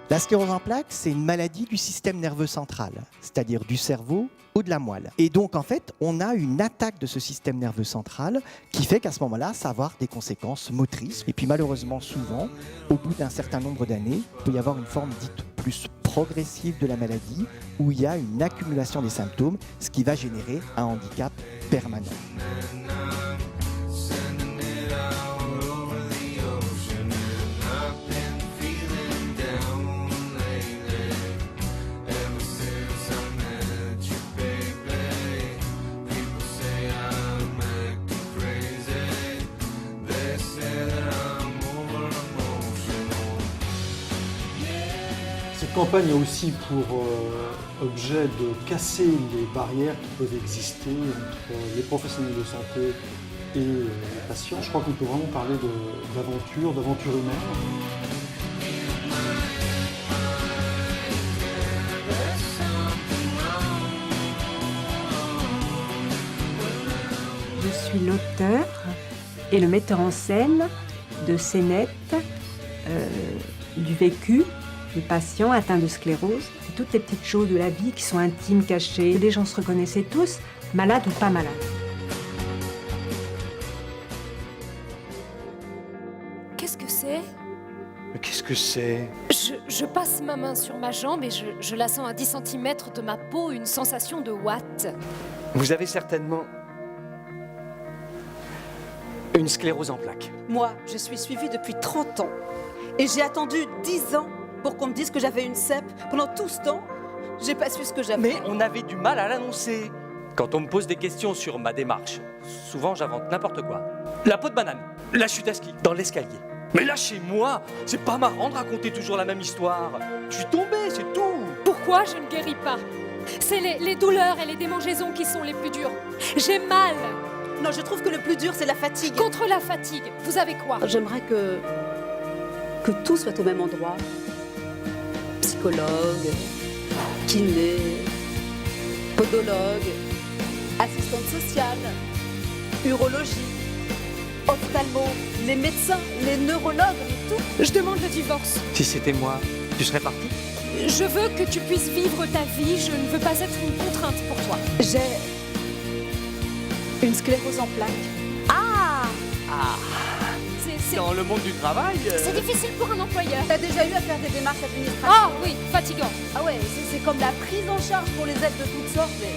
La sclérose en plaques, c'est une maladie du système nerveux central, c'est-à-dire du cerveau ou de la moelle. Et donc, en fait, on a une attaque de ce système nerveux central qui fait qu'à ce moment-là, ça va avoir des conséquences motrices. Et puis, malheureusement, souvent, au bout d'un certain nombre d'années, il peut y avoir une forme dite plus progressive de la maladie où il y a une accumulation des symptômes, ce qui va générer un handicap permanent. Cette campagne a aussi pour objet de casser les barrières qui peuvent exister entre les professionnels de santé et les patients. Je crois qu'on peut vraiment parler d'aventure humaine. Je suis l'auteur et le metteur en scène de scénettes du vécu des patients atteints de sclérose, et toutes les petites choses de la vie qui sont intimes, cachées. Les gens se reconnaissaient tous, malades ou pas malades. Qu'est-ce que c'est ? Mais qu'est-ce que c'est ? Je passe ma main sur ma jambe et je la sens à 10 cm de ma peau, une sensation de watts. Vous avez certainement une sclérose en plaques. Moi, je suis suivie depuis 30 ans. Et j'ai attendu 10 ans pour qu'on me dise que j'avais une CEP. Pendant tout ce temps, j'ai pas su ce que j'avais. Mais on avait du mal à l'annoncer. Quand on me pose des questions sur ma démarche, souvent j'invente n'importe quoi. La peau de banane, la chute à ski, dans l'escalier. Mais là, chez moi, c'est pas marrant de raconter toujours la même histoire. Je suis tombé, c'est tout. Pourquoi je ne guéris pas ? C'est les douleurs et les démangeaisons qui sont les plus dures. J'ai mal. Non, je trouve que le plus dur, c'est la fatigue. Contre la fatigue, vous avez quoi ? J'aimerais que tout soit au même endroit. Psychologue, kiné, podologue, assistante sociale, urologie, ophtalmo, les médecins, les neurologues, tout. Je demande le divorce. Si c'était moi, tu serais parti ? Je veux que tu puisses vivre ta vie, je ne veux pas être une contrainte pour toi. J'ai une sclérose en plaques. Dans le monde du travail... C'est difficile pour un employeur. T'as déjà eu à faire des démarches administratives? Ah oui, fatigant. Ah ouais, c'est comme la prise en charge pour les aides de toutes sortes, mais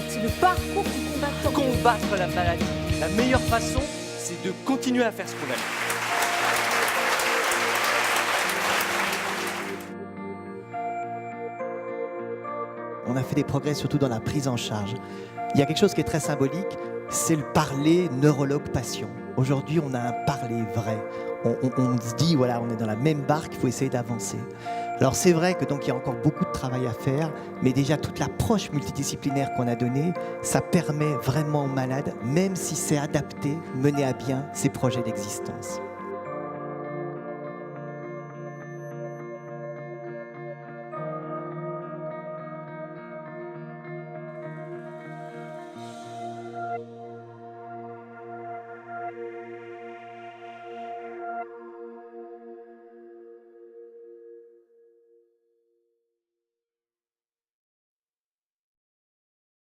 c'est le parcours du combattant. Combattre la maladie. La meilleure façon, c'est de continuer à faire ce qu'on aime. On a fait des progrès surtout dans la prise en charge. Il y a quelque chose qui est très symbolique, c'est le parler neurologue-patient. Aujourd'hui, on a un parler vrai. On se dit, voilà, on est dans la même barque, il faut essayer d'avancer. Alors c'est vrai que donc il y a encore beaucoup de travail à faire, mais déjà toute l'approche multidisciplinaire qu'on a donnée, ça permet vraiment aux malades, même si c'est adapté, mener à bien ces projets d'existence.